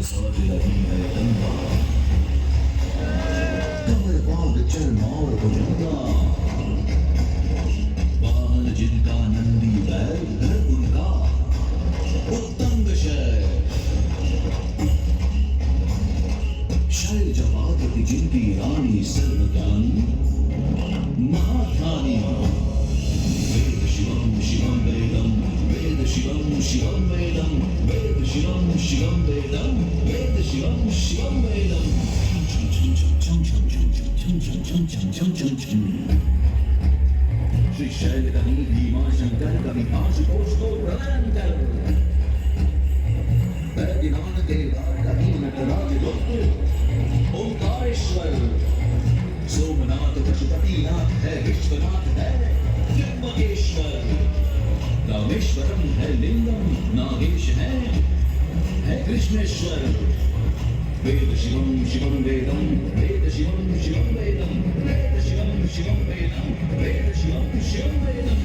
साथ लगी है गंगा, कमर बाग चल मार भुजंगा, वाहन जिनका नंदी बैल घर उनका उत्तंग शय, शैल जवादती जिनकी रानी सर्वज्ञानी महाध्यानी, वेद शिवम शिवम वेदम, वेद शिवम शिवम वेदम, वेद शिवम शिवम वेदम, वेद शिवम शिवम वेदम। श्री शैल कवि भीमा शंकर कवि आशुतोष को प्रणाम कर, वैद्यनाथ देवा कवि नटराज गुप्त ओंकारेश्वर, सोमनाथ पशुपतिनाथ है, विश्वनाथ है त्र्यंबकेश्वर, रामेश्वरम है लिंगम, नागेश है कृष्णेश्वर, वेद शिवम शिवम वेदम, वेद शिवम शिवम वेदम, वेद शिवम शिवम वेदम, वेद शिवम शिवम वेदम।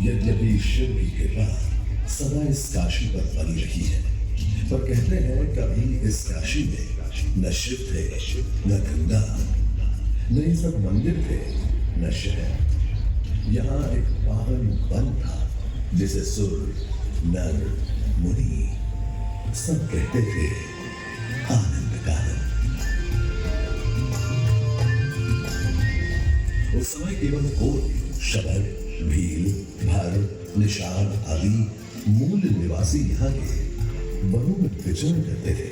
यद्यपि शिव की कृपा सदा इस काशी पर बनी रही है, पर कहते हैं कभी इस काशी में न शिव थे न गंगा, न ये सब मंदिर थे न शहर। यहाँ एक पावन वन था जिसे सुर नर मुनि सब कहते थे आनंद कानन। उस समय केवल कोट, शबर, भील, भर, निषाद आदि मूल निवासी यहाँ के वनों में विचरण करते थे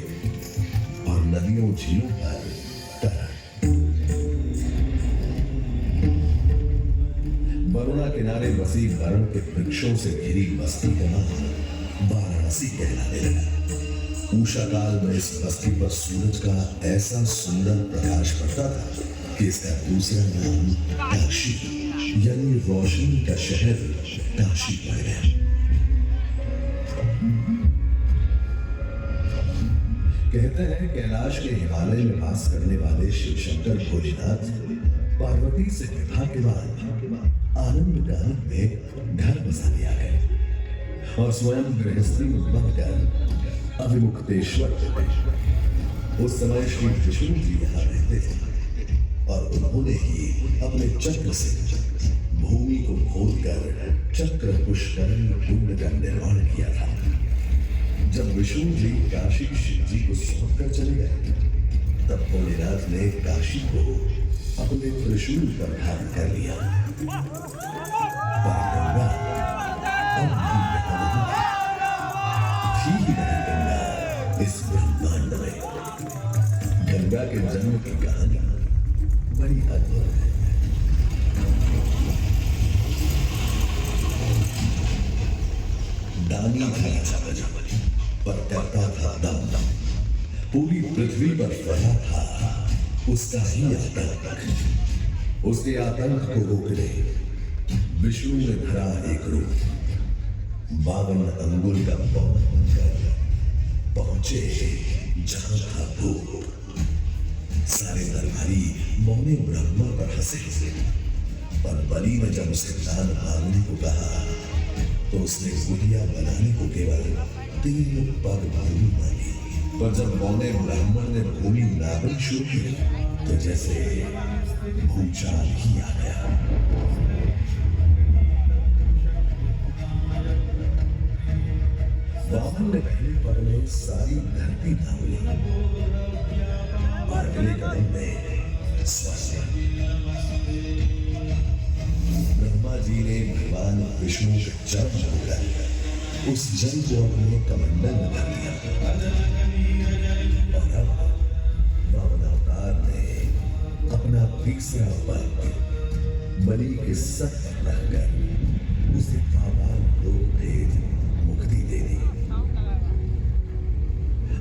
और नदियों झीलों पर तरण। वरुणा किनारे बसी वरण के वृक्षों से घिरी बस्ती का नाम वाराणसी कहलाने लगा। उषा काल में इस बस्ती पर सूरज का ऐसा सुंदर प्रकाश पड़ता था कि इसका दूसरा नाम काशी यानी रोशनी का शहर काशी पड़ गया। कहते हैं कैलाश के हिमालय में वास करने वाले शिव शंकर भोलेनाथ पार्वती से विवाह के बाद आनंद कानन में घर बसाने आ गए और स्वयं गृहस्थी में बनकर अभिमुक्तेश्वर। उस समय श्री विष्णु जी यहाँ रहते थे और उन्होंने ही अपने चक्र से भूमि को खोदकर चक्र पुष्करण कुंड का निर्माण किया था। जब विष्णु जी काशी शिव जी को सौंप कर चले गए, तब भोलेनाथ ने काशी को अपने त्रिशूल पर धारण कर लिया। पर गंगा अब भी यहाँ नहीं थी गंगा इस ब्रह्मांड में। गंगा के जन्म की कहानी बड़ी अद्भुत है। दानी था पर करता था दम, पूरी पृथ्वी पर फैला था उसका ही आतंक। उसके आतंक को रोकने विष्णु ने धरा एक रूप, 52 अंगुल का पवन बनकर पहुंचे जहां था भूप। सारे दरबारी मौने ब्रह्मा पर हंसे, पर बलि ने जब उसे दान मांगने को कहा तो उसने गुड़िया बनाने को केवल 3 पग भूमि मांगी। पर जब मौने ब्राह्मण ने भूमि नापनी शुरू की तो जैसे भूचाल ही आ गया। वामन ने पहले पग में सारी धरती नाप ली और अगले कदम में स्वर्ग। ब्रह्मा जी ने भगवान विष्णु के चरण छूकर उस जल को अपने कमंडल में भर लिया और अब वामन अवतार ने अपना तीसरा पग बलि के सर पर रखकर उसे पाताल लोक भेज मुक्ति दे दी।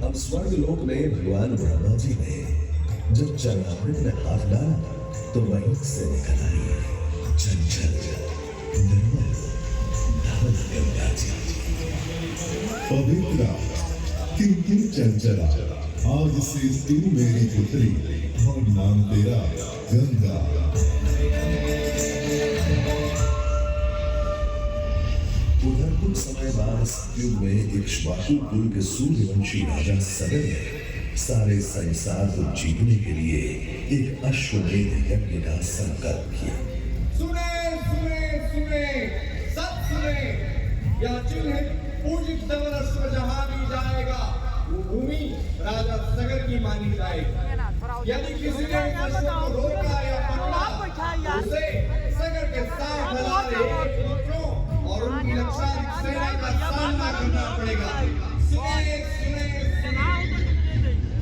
अब स्वर्ग लोक में भगवान ब्रह्मा जी ने जब चरणामृत में हाथ डाला तो वहीं से निकल आई चंचल निर्मल धावना गंगा जी। पवित्रा किंकिर चंचला, आज से तू मेरी पुत्री और नाम तेरा गंगा। सतयुग में इक्ष्वाकु कुल के सूर्यवंशी राजा सगर ने सारे संसार को जीतने के लिए एक अश्वमेध यज्ञ का संकल्प किया। सुने सुने सुने सब सुने, यह चिन्ह पूजित धवल अश्व जहां भी जाएगा वो भूमि राजा सगर की मानी जाएगी। यदि किसी ने इस अश्व को रोका या पकड़ा तो उसे सगर के 60,000 पुत्रों और उनकी लक्षाधिक सेना का सामना करना पड़ेगा। सुने सुने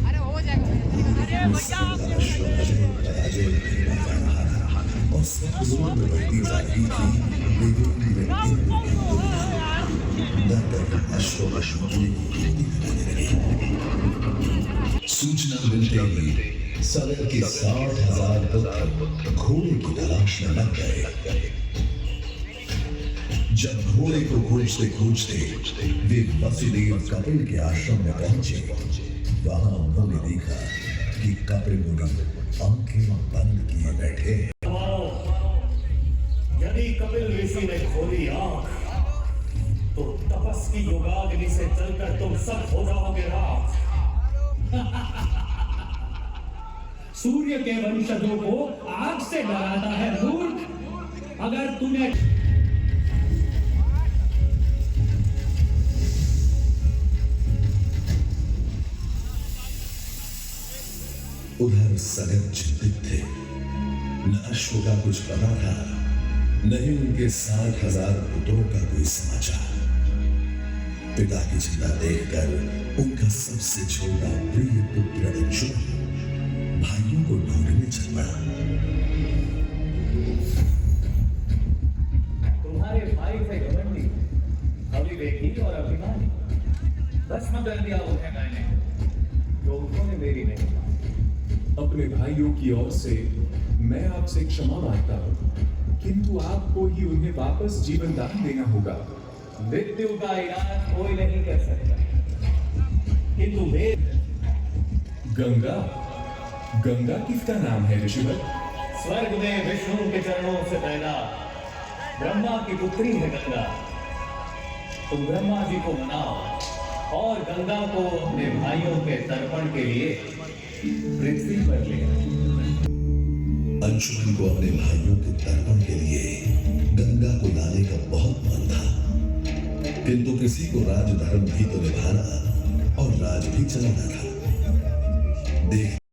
अरे हो जाएगा। अश्व अजय पराजय नहीं जा रहा था और सब जोर में बढ़ती जा रही थी। देवों की दर अश्व सूचना मिलते ही सगर के 60,000 पुत्र घोड़े की तलाश में लग गए। जब घोड़े को खोजते खोजते वे वसुदेव कपिल के आश्रम में पहुंचे, वहां उन्होंने देखा कि कपिल मुनि आंखें बंद किए बैठे हैं। यदि कपिल ऋषि ने खोली आंख तो तपस की योगाग्नि से चलकर तुम सब हो जाओगे राख। सूर्य के वंशजों को आग से डराता है मूर्ख। अगर तूने उधर सगर चिंतित थे। न अश्व का कुछ पता था, न ही उनके 60,000 पुत्रों का कोई समाचार। पिता की चिंता देखकर उनका सबसे छोटा प्रिय पुत्र अंशुमन भाइयों को ढूंढने चल पड़ा। तुम्हारे भाई थे घमंडी, अविवेकी और अभिमानी। भस्म कर दिया उन्हें मैंने, जो उन्होंने मेरी नहीं। अपने भाइयों की ओर से मैं आपसे क्षमा मांगता हूँ, किंतु आपको ही उन्हें वापस जीवन दान देना होगा। मृत्यु का इलाज कोई नहीं कर सकता, किंतु वेद गंगा, गंगा किसका नाम है ऋषिवर? स्वर्ग में विष्णु के चरणों से पैदा ब्रह्मा की पुत्री है गंगा। तुम ब्रह्मा जी को मनाओ और गंगा को अपने भाइयों के तर्पण के लिए पृथ्वी पर ले आओ। अंशुमन को अपने भाइयों के तर्पण के लिए गंगा को लाने का बहुत मन था, किंतु किसी को राजधर्म भी तो निभाना और राज भी चलाना था। देख